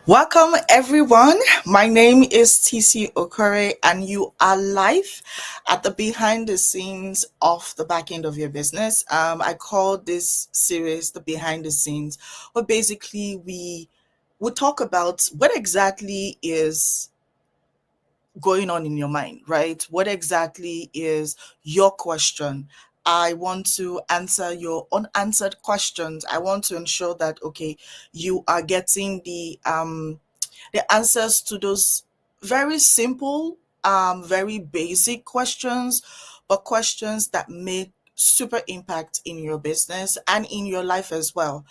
Welcome everyone. My name is 𝐓𝐡𝐢𝐬 and you are live at the behind the scenes of the back end of your business. I call this series the behind the scenes, where basically we would talk about what exactly is going on in your mind, right? What exactly is your question? I want to answer your unanswered questions. I want to ensure that you are getting the answers to those very simple, very basic questions, but questions that make super impact in your business and in your life as well.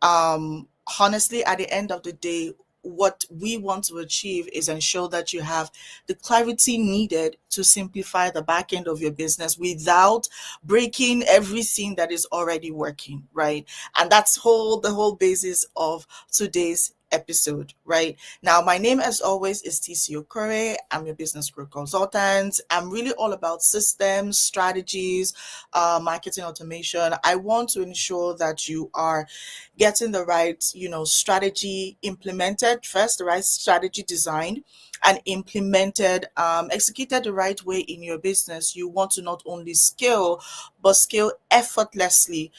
Honestly, at the end of the day, what we want to achieve is ensure that you have the clarity needed to simplify the back end of your business without breaking everything that is already working, right? And that's the whole basis of today's episode, right? Now, my name, as always, is 𝐓𝐡𝐢𝐬. I'm your business growth consultant. I'm really all about systems, strategies, marketing automation. I want to ensure that you are getting the right, strategy implemented first, the right strategy designed and implemented, executed the right way in your business. You want to not only scale, but scale effortlessly,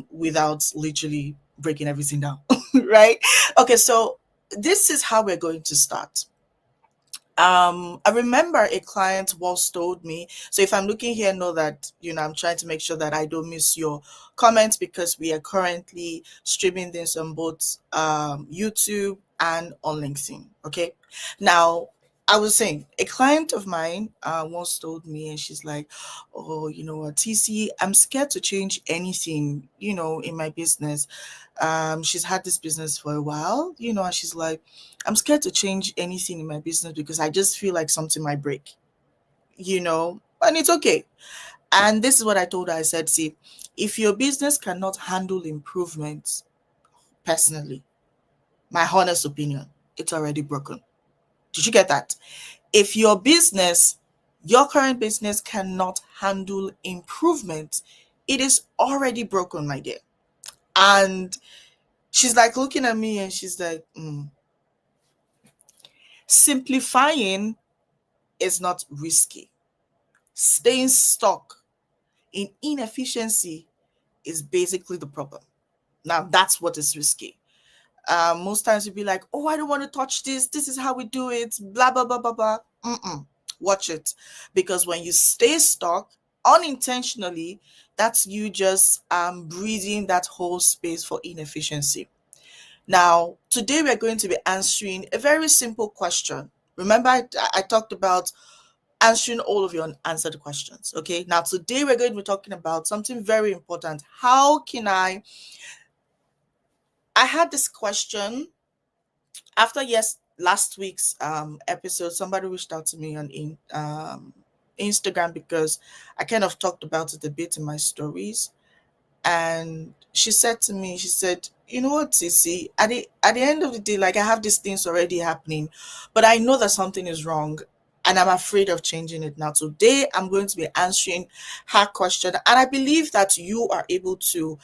without literally breaking everything down, right? Okay, so this is how we're going to start. I remember a client once told me, so if I'm looking here, know that, I'm trying to make sure that I don't miss your comments, because we are currently streaming this on both YouTube and on LinkedIn. Okay. Now, I was saying a client of mine once told me, and she's like, oh, TC, I'm scared to change anything, in my business. She's had this business for a while, and she's like, I'm scared to change anything in my business because I just feel like something might break, and it's okay. And this is what I told her. I said, see, if your business cannot handle improvements, personally, my honest opinion, it's already broken. Did you get that? If your current business cannot handle improvement, it is already broken, my dear. And she's like looking at me and she's like, simplifying is not risky. Staying stuck in inefficiency is basically the problem. Now, that's what is risky. Most times you'll be like, oh, I don't want to touch this. This is how we do it. Blah, blah, blah, blah, blah. Watch it. Because when you stay stuck unintentionally, that's you just breathing that whole space for inefficiency. Now, today we're going to be answering a very simple question. Remember, I talked about answering all of your unanswered questions. Okay. Now, today we're going to be talking about something very important. How can I had this question after last week's episode. Somebody reached out to me on Instagram, because I kind of talked about it a bit in my stories. And she said to me, she said, you know what, Sissy, at the end of the day, like, I have these things already happening, but I know that something is wrong and I'm afraid of changing it. Now, today I'm going to be answering her question, and I believe that you are able to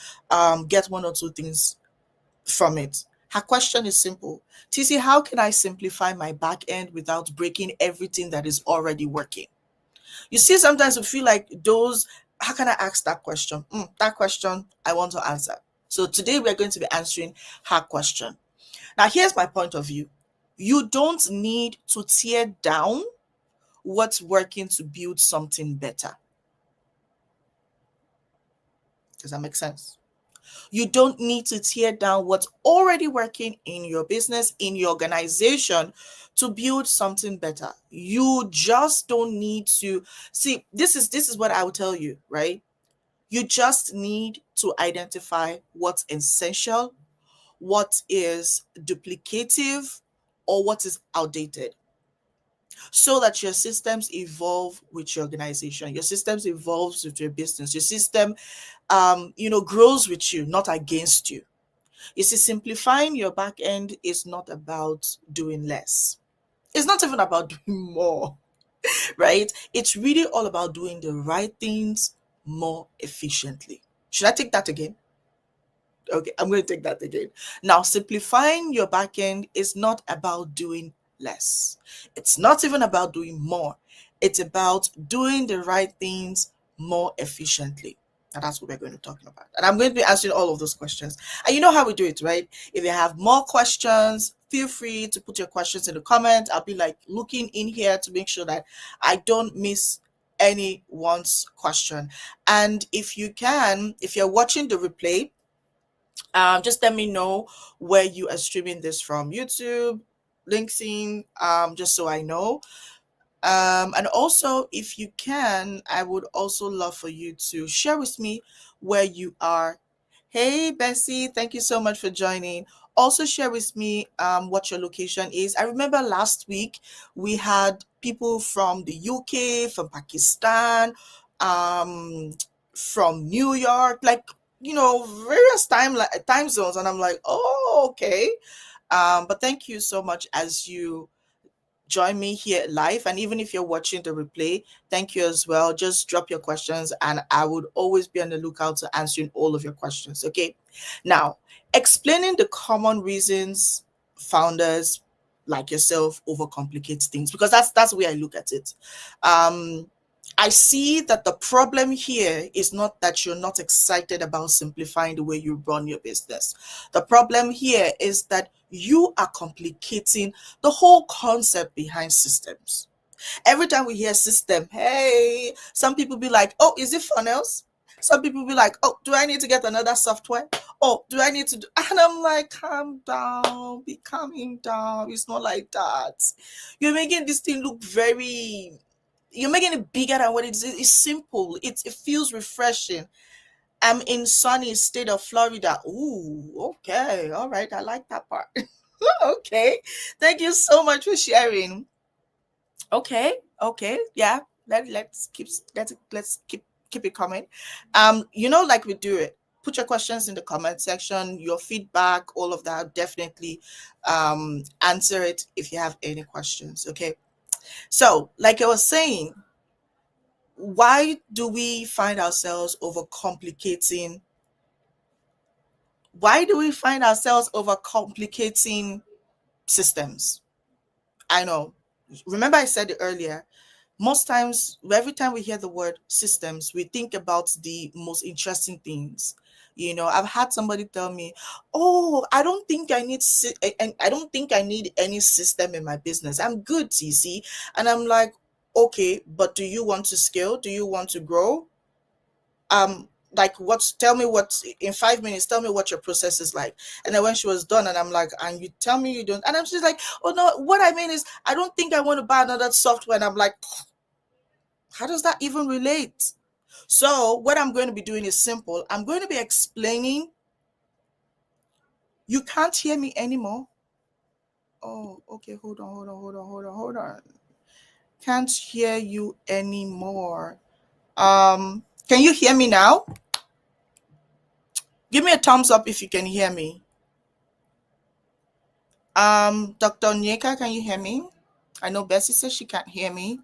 get one or two things from it. Her question is simple. TC, how can I simplify my back end without breaking everything that is already working? You see, sometimes we feel like how can I ask that question? That question I want to answer. So today we're going to be answering her question. Now, here's my point of view. You don't need to tear down what's working to build something better. Does that make sense? You don't need to tear down what's already working in your business, in your organization, to build something better. You just don't need to see. This is what I will tell you, right? You just need to identify what's essential, what is duplicative, or what is outdated, so that your systems evolve with your organization, your systems evolves with your business, your system grows with you, not against you. You see, simplifying your back end is not about doing less. It's not even about doing more, right? It's really all about doing the right things more efficiently. Should I take that again? Okay, I'm going to take that again. Now, simplifying your backend is not about doing less. It's not even about doing more. It's about doing the right things more efficiently. And that's what we're going to be talking about. And I'm going to be answering all of those questions. And you know how we do it, right? If you have more questions, feel free to put your questions in the comments. I'll be like looking in here to make sure that I don't miss anyone's question. And if you can, if you're watching the replay, just let me know where you are streaming this from. YouTube, LinkedIn, just so I know. And also, if you can, I would also love for you to share with me where you are. Hey, Bessie, thank you so much for joining. Also, share with me what your location is. I remember last week we had people from the UK, from Pakistan, from New York, like, various time zones. And I'm like, oh, okay. But thank you so much as you join me here live. And even if you're watching the replay, thank you as well. Just drop your questions and I would always be on the lookout to answering all of your questions. Okay. Now, explaining the common reasons founders like yourself overcomplicate things, because that's the way I look at it. I see that the problem here is not that you're not excited about simplifying the way you run your business. The problem here is that you are complicating the whole concept behind systems. Every time we hear system, hey, some people be like, oh, is it funnels? Some people be like, oh, do I need to get another software? Oh, do I need to do? And I'm like, calm down, be calming down. It's not like that. You're making this thing look you're making it bigger than what it is. It's simple. It feels refreshing. I'm in sunny state of Florida. Ooh, okay. All right. I like that part. Okay. Thank you so much for sharing. Okay. Yeah. Let's keep it coming. Like we do it. Put your questions in the comment section, your feedback, all of that. Definitely answer it if you have any questions. Okay. So, like I was saying, why do we find ourselves overcomplicating? Why do we find ourselves overcomplicating systems? I know. Remember, I said it earlier. Most times, every time we hear the word systems, we think about the most interesting things. I've had somebody tell me, "Oh, I don't think I need any system in my business. I'm good, TC." And I'm like, "Okay, but do you want to scale? Do you want to grow? Like tell me what in 5 minutes, tell me what your process is like." And then when she was done, and I'm like, "And you tell me you don't," and I'm just like, "Oh no, what I mean is I don't think I want to buy another software." And I'm like, how does that even relate? So what I'm going to be doing is simple. I'm going to be explaining. You can't hear me anymore. Oh, okay, hold on. Can't hear you anymore. Can you hear me now? Give me a thumbs up if you can hear me. Dr. Onyeka, can you hear me? I know Bessie says she can't hear me.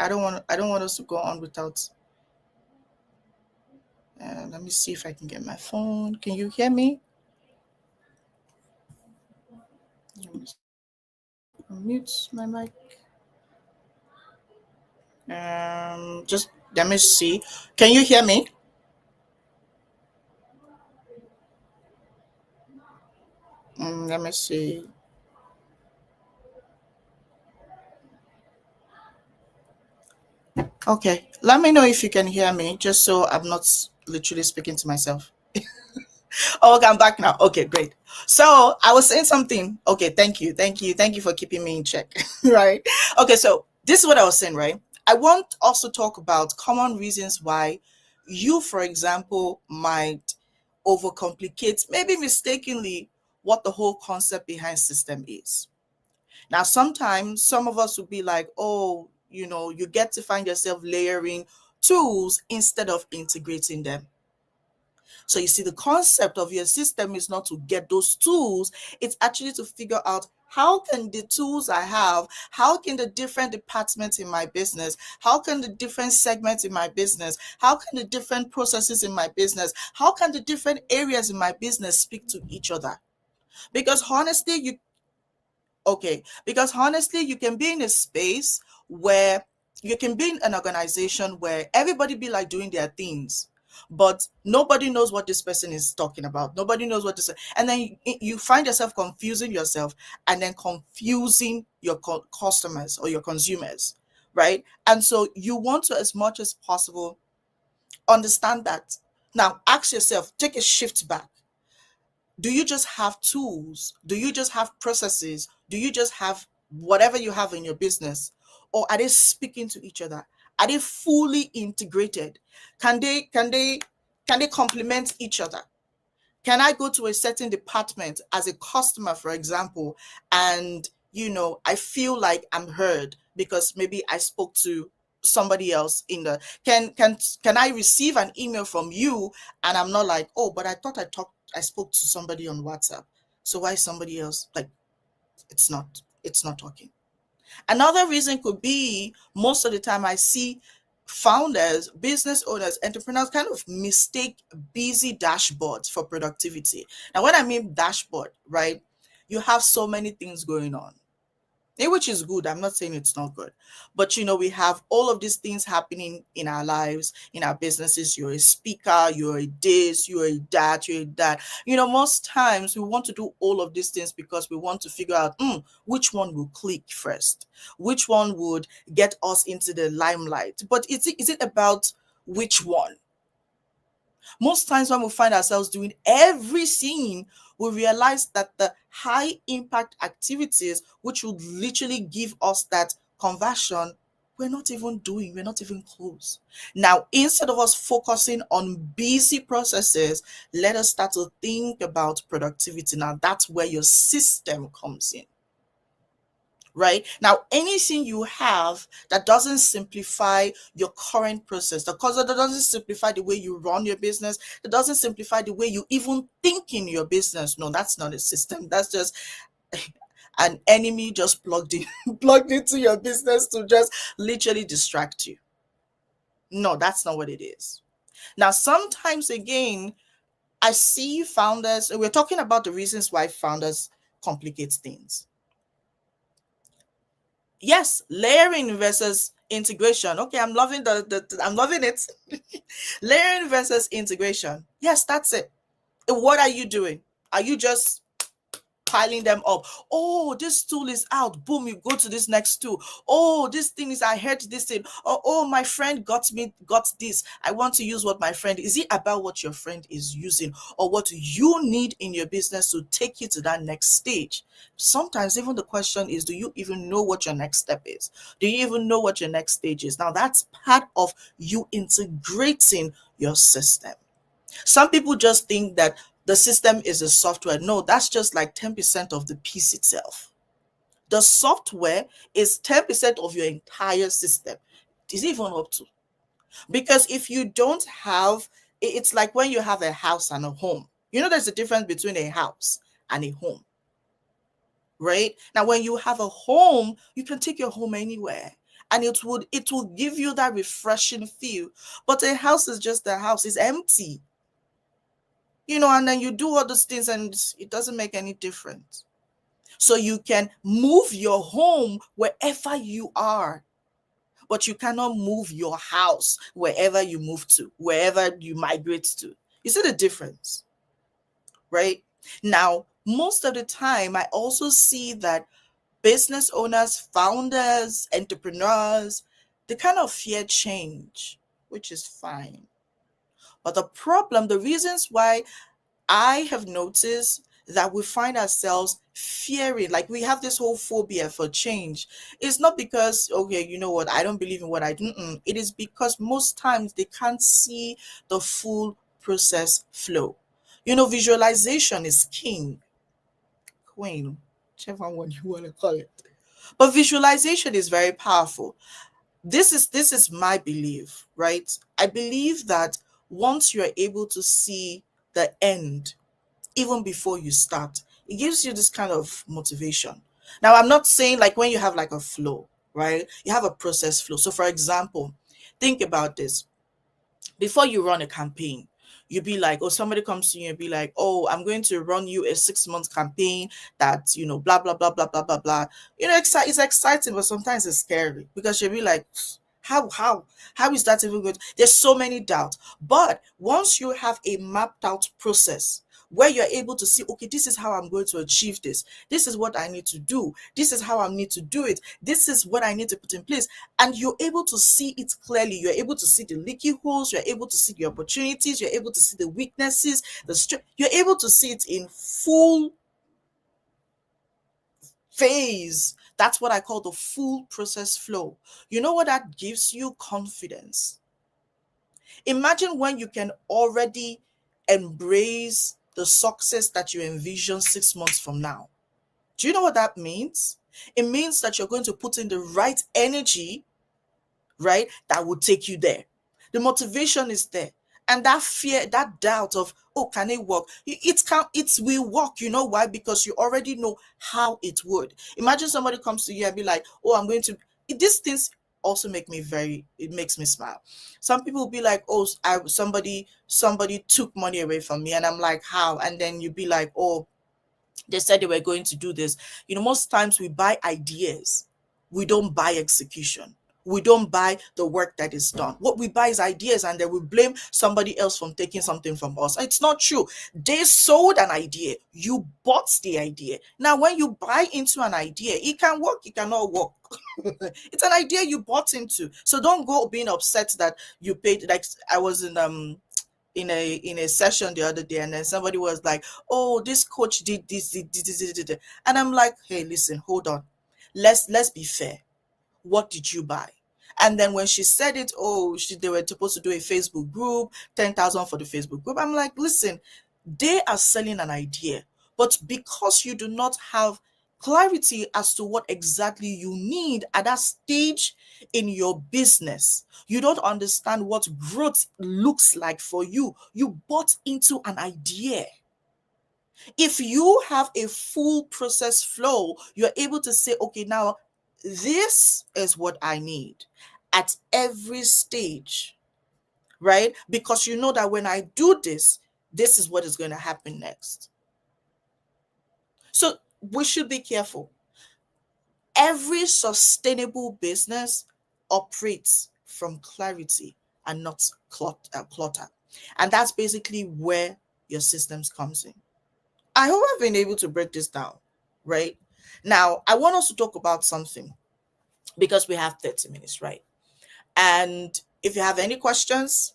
I don't want us to go on without. Let me see if I can get my phone. Can you hear me? Mute my mic. Just let me see. Can you hear me? Let me see. Okay, let me know if you can hear me, just so I'm not literally speaking to myself. Oh, okay, I'm back now. Okay, great. So I was saying something. Okay, thank you for keeping me in check. Right? Okay, so this is what I was saying, right? I want also talk about common reasons why you, for example, might overcomplicate, maybe mistakenly, what the whole concept behind system is. Now, sometimes some of us will be like, oh, you get to find yourself layering tools instead of integrating them. So you see, the concept of your system is not to get those tools, it's actually to figure out how can the tools I have, how can the different departments in my business, how can the different segments in my business, how can the different processes in my business, how can the different areas in my business speak to each other? Because honestly, you can be in a space where you can be in an organization where everybody be like doing their things, but nobody knows what this person is talking about. Nobody knows what this, and then you find yourself confusing yourself, and then confusing your customers or your consumers, right? And so you want to, as much as possible, understand that. Now ask yourself, take a shift back. Do you just have tools? Do you just have processes? Do you just have whatever you have in your business? Or are they speaking to each other? Are they fully integrated? Can they complement each other? Can I go to a certain department as a customer, for example, and I feel like I'm heard because maybe I spoke to somebody else in the can I receive an email from you and I'm not like, oh, but I thought I spoke to somebody on WhatsApp. So why somebody else? Like, it's not talking. Another reason could be, most of the time I see founders, business owners, entrepreneurs kind of mistake busy dashboards for productivity. Now, when I mean dashboard, right, you have so many things going on, which is good. I'm not saying it's not good. But, we have all of these things happening in our lives, in our businesses. You're a speaker, you're a this, you're a that, you're a that. Most times we want to do all of these things because we want to figure out which one will click first, which one would get us into the limelight. But is it about which one? Most times when we find ourselves doing everything, we realize that the high impact activities, which would literally give us that conversion, we're not even close. Now, instead of us focusing on busy processes, let us start to think about productivity. Now, that's where your system comes in. Right now, anything you have that doesn't simplify your current process, that doesn't simplify the way you run your business, that doesn't simplify the way you even think in your business, no, that's not a system. That's just an enemy just plugged into your business to just literally distract you. No, that's not what it is. Now, sometimes again, I see founders, we're talking about the reasons why founders complicate things. Yes, layering versus integration. Okay, I'm loving I'm loving it. Layering versus integration. Yes, that's it. What are you doing? Are you just piling them up? Oh, this tool is out. Boom, you go to this next tool. Oh, this thing is, I heard this thing. Oh, my friend got this. I want to use what my friend. Is it about what your friend is using or what you need in your business to take you to that next stage? Sometimes even the question is, do you even know what your next step is? Do you even know what your next stage is? Now, that's part of you integrating your system. Some people just think that the system is a software. No, that's just like 10% of the piece itself. The software is 10% of your entire system. Is it even up to? Because if you don't have, it's like when you have a house and a home. There's a difference between a house and a home, right? Now, when you have a home, you can take your home anywhere and it will give you that refreshing feel. But a house is just a house, it's empty. And then you do all those things and it doesn't make any difference. So you can move your home wherever you are, but you cannot move your house wherever you move to, wherever you migrate to. You see the difference, right? Now, most of the time, I also see that business owners, founders, entrepreneurs, they kind of fear change, which is fine. But the reasons why I have noticed that we find ourselves fearing, like we have this whole phobia for change. It's not because, okay, you know what, I don't believe in what I do. It is because most times they can't see the full process flow. Visualization is king, queen, whichever one you want to call it. But visualization is very powerful. This is my belief, right? I believe that once you're able to see the end, even before you start, it gives you this kind of motivation. Now, I'm not saying like when you have like a flow, right? You have a process flow. So, for example, think about this. Before you run a campaign, you'd be like, oh, somebody comes to you and be like, oh, I'm going to run you a 6 month campaign that, blah, blah, blah, blah, blah, blah, blah. It's exciting, but sometimes it's scary because you'll be like, how is that even good? There's so many doubts. But once you have a mapped out process where you're able to see, okay, this is how I'm going to achieve this. This is what I need to do. This is how I need to do it. This is what I need to put in place. And you're able to see it clearly. You're able to see the leaky holes. You're able to see the opportunities. You're able to see the weaknesses, the strength. You're able to see it in full phase. That's what I call the full process flow. You know what that gives you? Confidence. Imagine when you can already embrace the success that you envision 6 months from now. Do you know what that means? It means that you're going to put in the right energy, right, that will take you there. The motivation is there. And that fear, that doubt of, oh, can it work? It will work. You know why? Because you already know how it would. Imagine somebody comes to you and be like, oh, I'm going to, these things also it makes me smile. Some people will be like, oh, somebody took money away from me. And I'm like, how? And then you'd be like, oh, they said they were going to do this. Most times we buy ideas. We don't buy execution. We don't buy the work that is done. What we buy is ideas, and then we blame somebody else from taking something from us. It's not true. They sold an idea. You bought the idea. Now, when you buy into an idea, it can work, it cannot work. It's an idea you bought into. So don't go being upset that you paid. Like I was in a session the other day, and then somebody was like, oh, this coach did this, and I'm like, hey, listen, hold on, let's be fair. What did you buy? And then when she said it, oh, they were supposed to do a Facebook group, 10,000 for the Facebook group. I'm like, listen, they are selling an idea, but because you do not have clarity as to what exactly you need at that stage in your business, you don't understand what growth looks like for you. You bought into an idea. If you have a full process flow, you're able to say, okay, now this is what I need at every stage, right? Because you know that when I do this, this is what is going to happen next. So we should be careful. Every sustainable business operates from clarity and not clutter. And that's basically where your systems comes in. I hope I've been able to break this down, right? Now, I want us to talk about something because we have 30 minutes, right? And if you have any questions,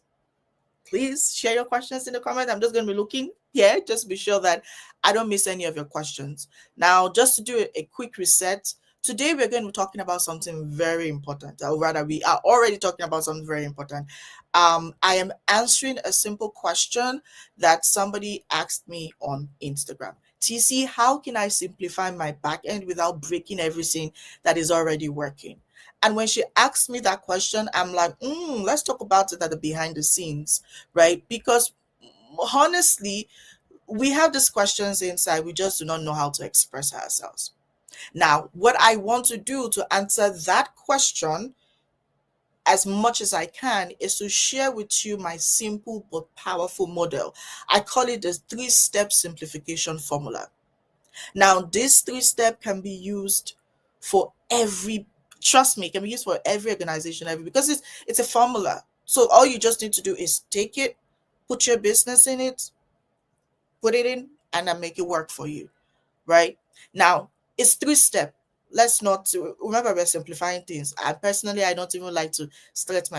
please share your questions in the comments. I'm just going to be looking here, just to be sure that I don't miss any of your questions. Now, just to do a quick reset, today we're going to be talking about something very important, or rather we are already talking about something very important. I am answering a simple question that somebody asked me on Instagram. TC, how can I simplify my back end without breaking everything that is already working? And when she asked me that question, I'm like, let's talk about it at the behind the scenes, right? Because honestly, we have these questions inside. We just do not know how to express ourselves. Now, what I want to do to answer that question as much as I can is to share with you my simple but powerful model. I call it the 3-step simplification formula. Now, this 3-step can be used for trust me, it can be used for every organization, because it's a formula. So all you just need to do is take it, put your business in it, put it in, and then make it work for you, right? Now, it's 3-step. Let's not remember, we're simplifying things. I personally, I don't even like to stress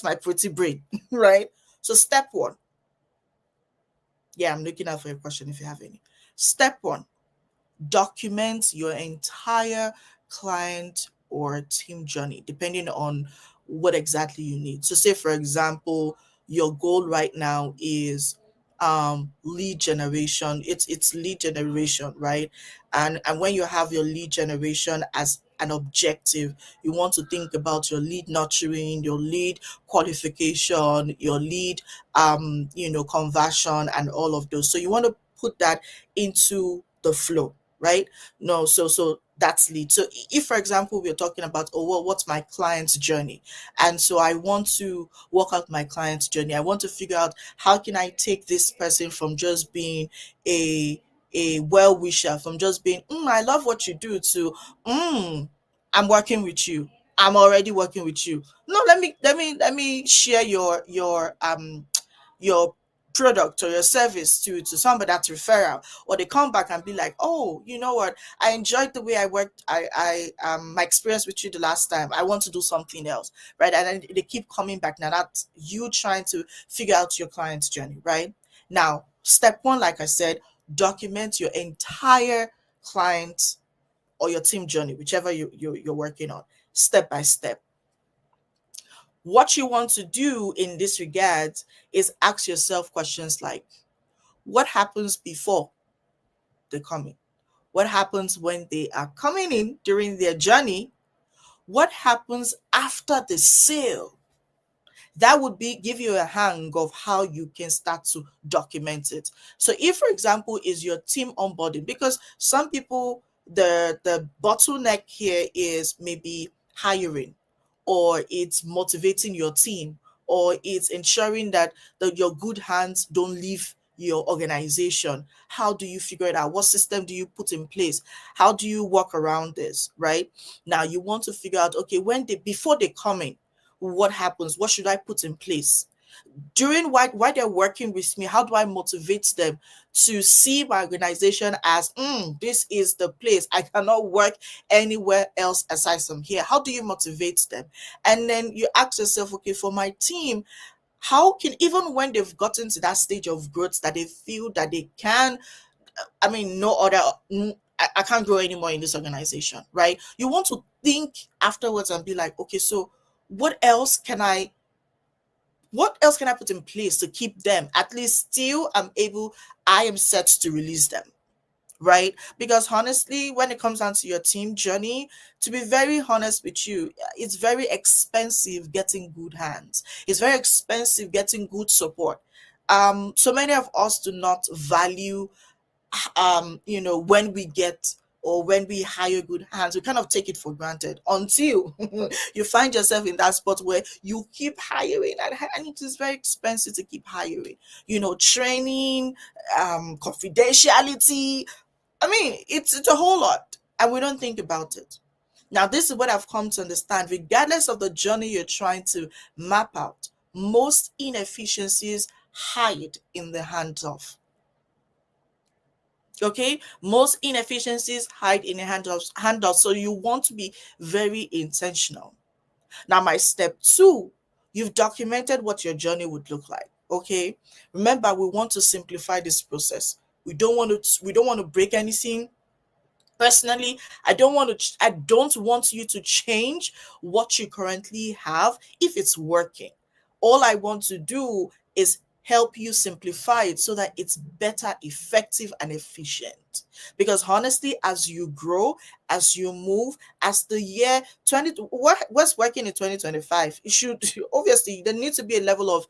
my pretty brain, right? So step 1. Yeah, I'm looking out for your question if you have any. Step 1, document your entire client or team journey, depending on what exactly you need. So say, for example, your goal right now is lead generation. It's lead generation, right? And when you have your lead generation as an objective, you want to think about your lead nurturing, your lead qualification, your lead conversion, and all of those. So you want to put that into the flow, right? No, so That's lead. So if, for example, we're talking about, oh, well, what's my client's journey? And so I want to work out my client's journey. I want to figure out how can I take this person from just being a well wisher, from just being, I love what you do, to, I'm working with you. I'm already working with you. No, let me share your product or your service to somebody, that's referral. Or they come back and be like, oh, you know what, I enjoyed the way I worked, I my experience with you the last time, I want to do something else, right? And then they keep coming back. Now that's you trying to figure out your client's journey, right? Now step one, like I said, document your entire client or your team journey, whichever you're working on, step by step. What you want to do in this regard is ask yourself questions like, what happens before they come in? What happens when they are coming in during their journey? What happens after the sale? That would be give you a hang of how you can start to document it. So if, for example, is your team onboarding, because some people, the bottleneck here is maybe hiring, or it's motivating your team, or it's ensuring that your good hands don't leave your organization. How do you figure it out? What system do you put in place? How do you work around this, right? Now you want to figure out, okay, when they, before they come in, what happens? What should I put in place? During while they're working with me, how do I motivate them to see my organization as, this is the place, I cannot work anywhere else aside from here? How do you motivate them? And then you ask yourself, okay, for my team, how can, even when they've gotten to that stage of growth that they feel that they can, I mean, no other, I can't grow anymore in this organization, right? You want to think afterwards and be like, okay, so what else can I put in place to keep them at least still I am set to release them, right? Because honestly, when it comes down to your team journey, to be very honest with you, it's very expensive getting good hands. It's very expensive getting good support. So many of us do not value, when we get, or when we hire good hands, we kind of take it for granted until you find yourself in that spot where you keep hiring, and it is very expensive to keep hiring. Training, confidentiality. I mean, it's a whole lot, and we don't think about it. Now, this is what I've come to understand. Regardless of the journey you're trying to map out, most inefficiencies hide in the hands of. Okay, most inefficiencies hide in the handout. So you want to be very intentional. Now, my step two, you've documented what your journey would look like. Okay, remember, we want to simplify this process. We don't want to break anything. Personally, I don't want you to change what you currently have if it's working. All I want to do is help you simplify it so that it's better, effective, and efficient. Because honestly, as you grow, as you move, as the year 20, what's working in 2025, it should obviously, there needs to be a level of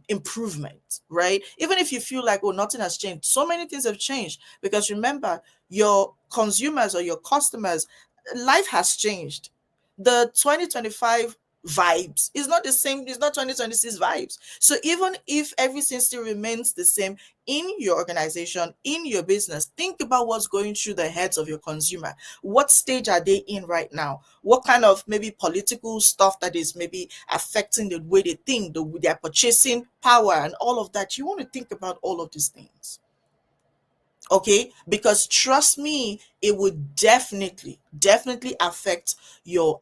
improvement, right? Even if you feel like, oh, nothing has changed, so many things have changed. Because remember, your consumers or your customers, life has changed. The 2025 vibes is not the same, it's not 2026 vibes. So even if everything still remains the same in your organization, in your business, think about what's going through the heads of your consumer. What stage are they in right now? What kind of maybe political stuff that is maybe affecting the way they think, their purchasing power, and all of that? You want to think about all of these things. Okay, because trust me, it would definitely affect your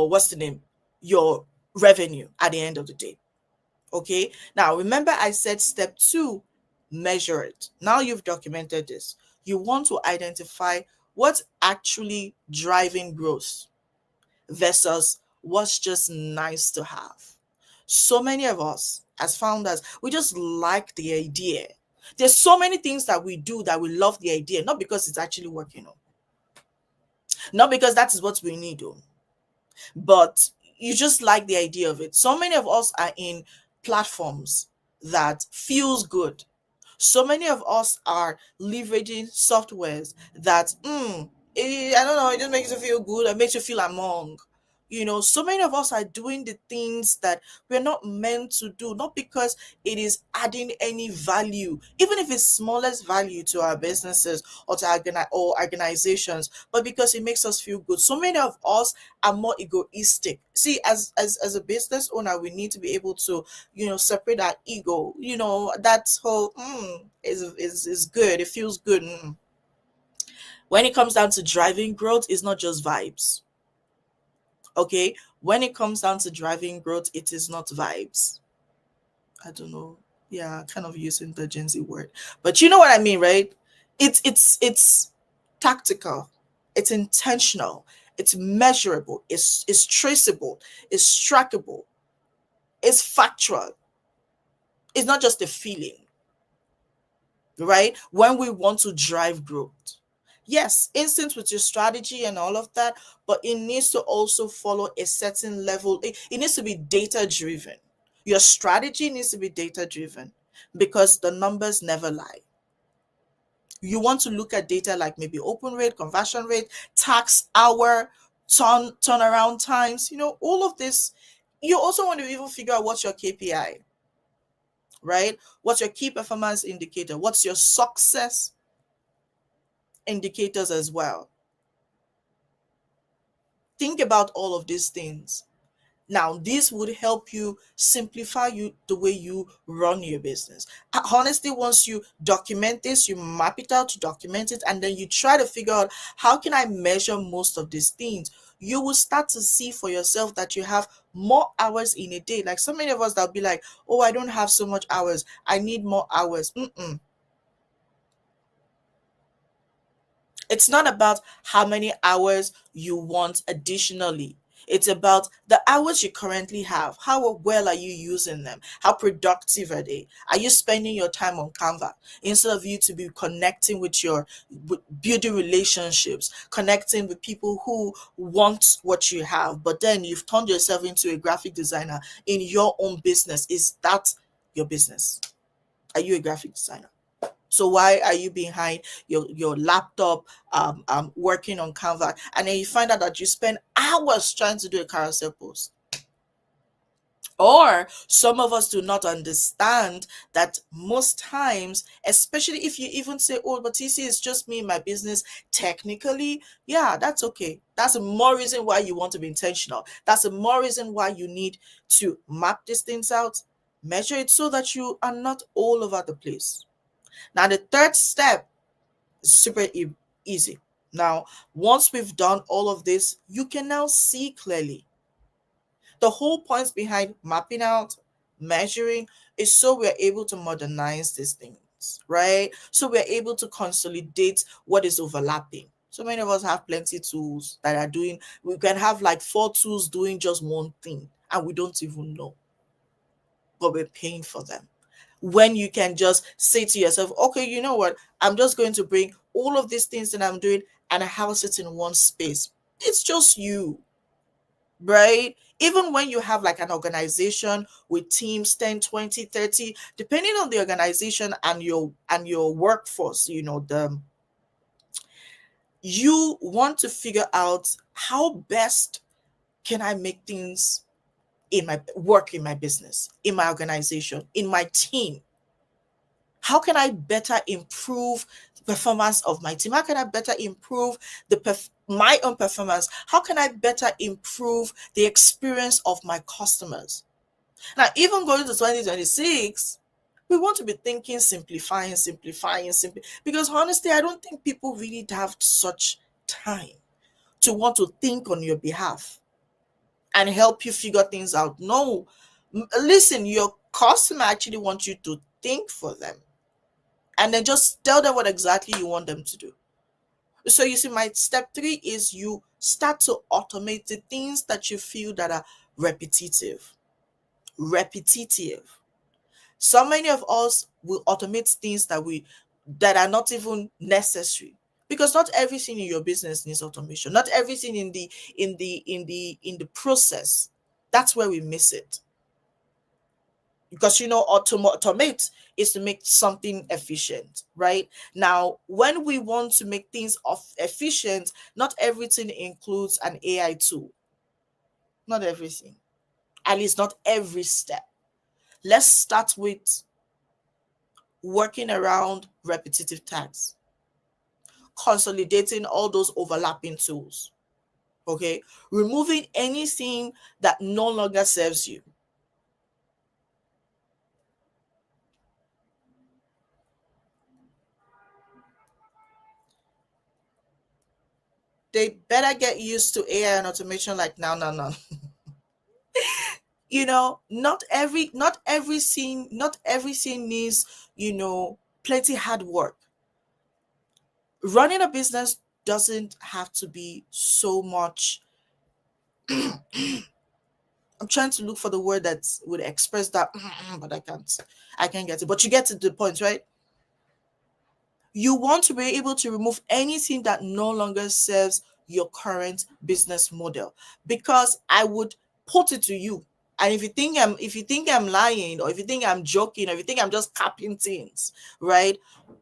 what's the name, your revenue at the end of the day. Okay, now remember, I said step two, measure it. Now you've documented this, you want to identify what's actually driving growth versus what's just nice to have. So many of us as founders, we just like the idea. There's so many things that we do that we love the idea, not because it's actually working on, not because that is what we need on, but you just like the idea of it. So many of us are in platforms that feels good. So many of us are leveraging softwares that, I don't know, it just makes you feel good. It makes you feel among. So many of us are doing the things that we're not meant to do, not because it is adding any value, even if it's smallest value to our businesses or to or organizations, but because it makes us feel good. So many of us are more egoistic. See, as a business owner, we need to be able to, separate our ego. That whole is good. It feels good. When it comes down to driving growth, it's not just vibes. Okay, when it comes down to driving growth, it is not vibes. I don't know. Yeah, kind of using the Gen Z word, but you know what I mean, right? It's tactical, it's intentional, it's measurable, it's traceable, it's trackable, it's factual. It's not just a feeling, right? When we want to drive growth, yes, instant with your strategy and all of that, but it needs to also follow a certain level. It needs to be data driven. Your strategy needs to be data driven because the numbers never lie. You want to look at data like maybe open rate, conversion rate, tax hour, turnaround times, all of this. You also want to even figure out what's your KPI, right? What's your key performance indicator? What's your success indicators as well? Think about all of these things. Now, this would help you simplify the way you run your business. Honestly, once you document this, you map it out to document it, and then you try to figure out how can I measure most of these things. You will start to see for yourself that you have more hours in a day. Like so many of us that'll be like, oh, I don't have so much hours. I need more hours. It's not about how many hours you want additionally. It's about the hours you currently have. How well are you using them? How productive are they? Are you spending your time on Canva instead of you to be connecting with building relationships, connecting with people who want what you have, but then you've turned yourself into a graphic designer in your own business? Is that your business? Are you a graphic designer? So why are you behind your laptop working on Canva, and then you find out that you spend hours trying to do a carousel post? Or some of us do not understand that most times, especially if you even say, oh, but TC, it's just me and my business. Technically, yeah, that's okay. That's a more reason why you want to be intentional. That's a more reason why you need to map these things out, measure it so that you are not all over the place. Now, the third step is super easy. Now, once we've done all of this, you can now see clearly. The whole point behind mapping out, measuring, is so we're able to modernize these things, right? So we're able to consolidate what is overlapping. So many of us have plenty tools that are doing, we can have like 4 tools doing just one thing, and we don't even know, but we're paying for them. When you can just say to yourself, okay, you know what, I'm just going to bring all of these things that I'm doing and house it in one space. It's just you, right? Even when you have like an organization with teams 10, 20, 30, depending on the organization and your workforce, you want to figure out how best can I make things in my business, in my organization, in my team. How can I better improve the performance of my team? How can I better improve my own performance? How can I better improve the experience of my customers? Now, even going to 2026, we want to be thinking, simplifying, because honestly, I don't think people really have such time to want to think on your behalf and help you figure things out. No, listen, your customer actually wants you to think for them, and then just tell them what exactly you want them to do. So you see, my step 3 is you start to automate the things that you feel that are repetitive. Repetitive. So many of us will automate things that are not even necessary, because not everything in your business needs automation. Not everything in the process. That's where we miss it. because automate is to make something efficient, right? Now when we want to make things of efficient, not everything includes an AI tool. Not everything, at least not every step. Let's start with working around repetitive tasks, consolidating all those overlapping tools, okay, removing anything that no longer serves you. They better get used to AI and automation like now, no, no. Not everything needs, plenty hard work. Running a business doesn't have to be so much. I'm trying to look for the word that would express that, but I can't get it. But you get to the point, right? You want to be able to remove anything that no longer serves your current business model. Because I would put it to you, and if you think I'm lying, or if you think I'm joking, or if you think I'm just capping things, right?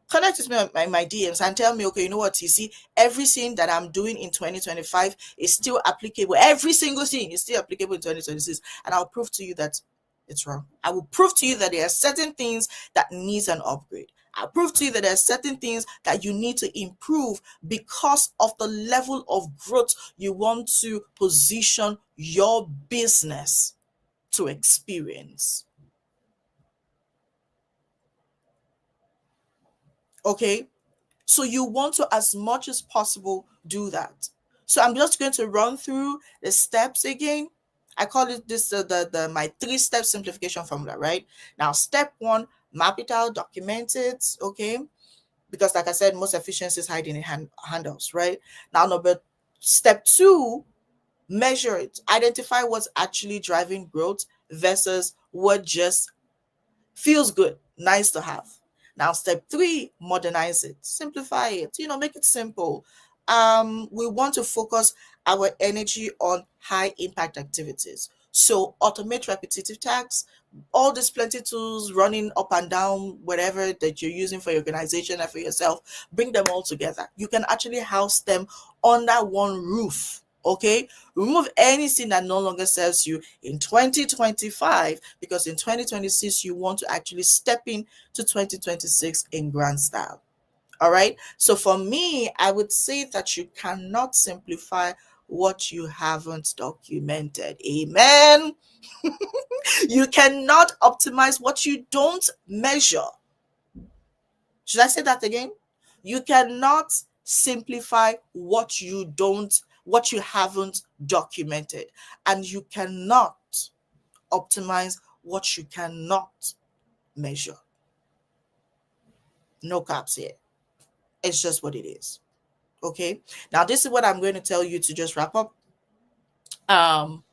Connect with me on my DMs and tell me, okay, you know what, you see, everything that I'm doing in 2025 is still applicable. Every single thing is still applicable in 2026, and I'll prove to you that it's wrong. I will prove to you that there are certain things that needs an upgrade. I'll prove to you that there are certain things that you need to improve because of the level of growth you want to position your business to experience. Okay? So you want to, as much as possible, do that. So I'm just going to run through the steps again. I call it this the my 3-step simplification formula, right? Now, step 1, map it out, document it, okay? Because like I said, most efficiencies hide in handles, right? Now, step 2, measure it. Identify what's actually driving growth versus what just feels good, nice to have. Now, step 3, modernize it, simplify it, make it simple. We want to focus our energy on high impact activities. So automate repetitive tasks, all these plenty tools running up and down, whatever that you're using for your organization and for yourself, bring them all together. You can actually house them under one roof. Okay, remove anything that no longer serves you in 2025, because in 2026 you want to actually step in to 2026 in grand style. All right, so for me, I would say that you cannot simplify what you haven't documented. Amen. You cannot optimize what you don't measure. Should I say that again? You cannot simplify what you haven't documented, and you cannot optimize what you cannot measure. No caps here. It's just what it is. Okay. Now, this is what I'm going to tell you to just wrap up. Um,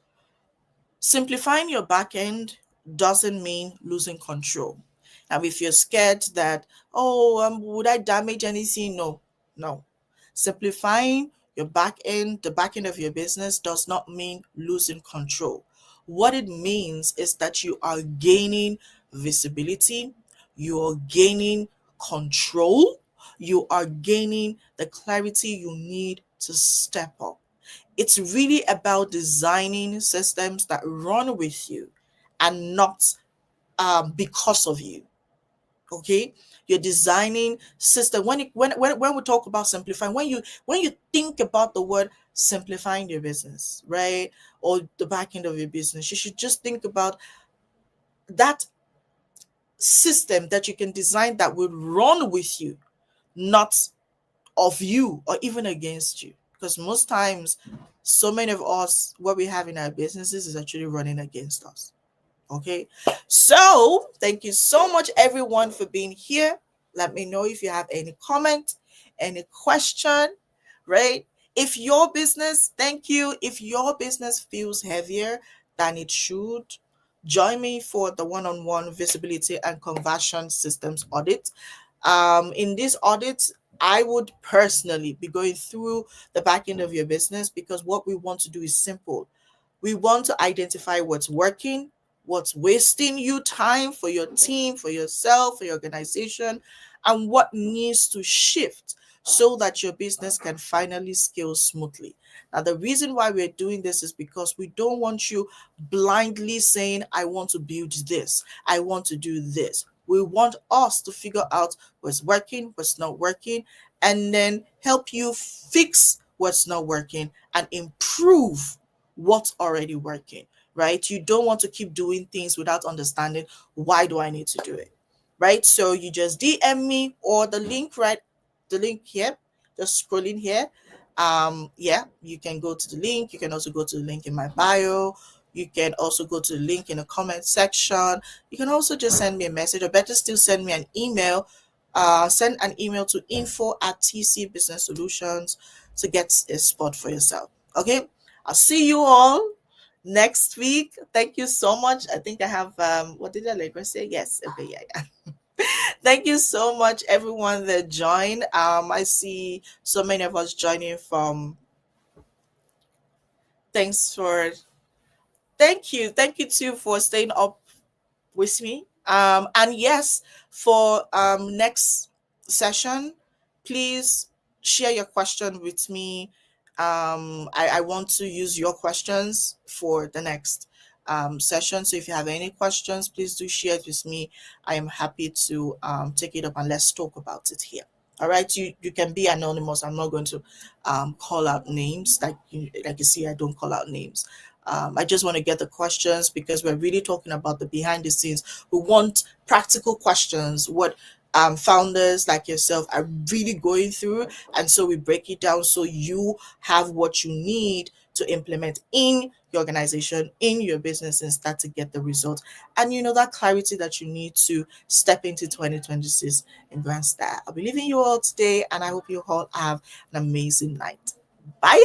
Simplifying your backend doesn't mean losing control. Now, if you're scared that, would I damage anything? No, no. Simplifying the back end of your business does not mean losing control. What it means is that you are gaining visibility, you are gaining control, you are gaining the clarity you need to step up. It's really about designing systems that run with you and not because of you. Okay, you're designing system. When we talk about simplifying, when you think about the word simplifying your business, right, or the back end of your business, you should just think about that system that you can design that will run with you, not of you or even against you. Because most times, so many of us, what we have in our businesses is actually running against us. Okay. So thank you so much, everyone, for being here. Let me know if you have any comment, any question, right? If your business, thank you. If your business feels heavier than it should, join me for the one-on-one visibility and conversion systems audit. In this audit, I would personally be going through the back end of your business, because what we want to do is simple. We want to identify what's working, what's wasting you time for your team, for yourself, for your organization, and what needs to shift so that your business can finally scale smoothly. Now, the reason why we're doing this is because we don't want you blindly saying, I want to build this, I want to do this. We want us to figure out what's working, what's not working, and then help you fix what's not working and improve what's already working, right? You don't want to keep doing things without understanding, why do I need to do it, right? So you just DM me, or the link here, just scrolling here. Yeah, you can go to the link. You can also go to the link in my bio. You can also go to the link in the comment section. You can also just send me a message, or better still, send me an email. Send an email to info@TC Business Solutions to get a spot for yourself. Okay, I'll see you all next week. Thank you so much. I think I have what did Allegra say? Yes, okay, yeah. Thank you so much, everyone that joined. I see so many of us joining from. Thanks for. Thank you too for staying up with me. And yes, for next session, please share your question with me. I want to use your questions for the next session. So if you have any questions, please do share it with me. I am happy to take it up and let's talk about it here. All right, you can be anonymous. I'm not going to call out names. Like you see, I don't call out names. I just want to get the questions because we're really talking about the behind the scenes. We want practical questions, what founders like yourself are really going through. And so we break it down so you have what you need to implement in your organization, in your business, and start to get the results. And that clarity that you need to step into 2026 in grand style. I'll be leaving you all today, and I hope you all have an amazing night. Bye.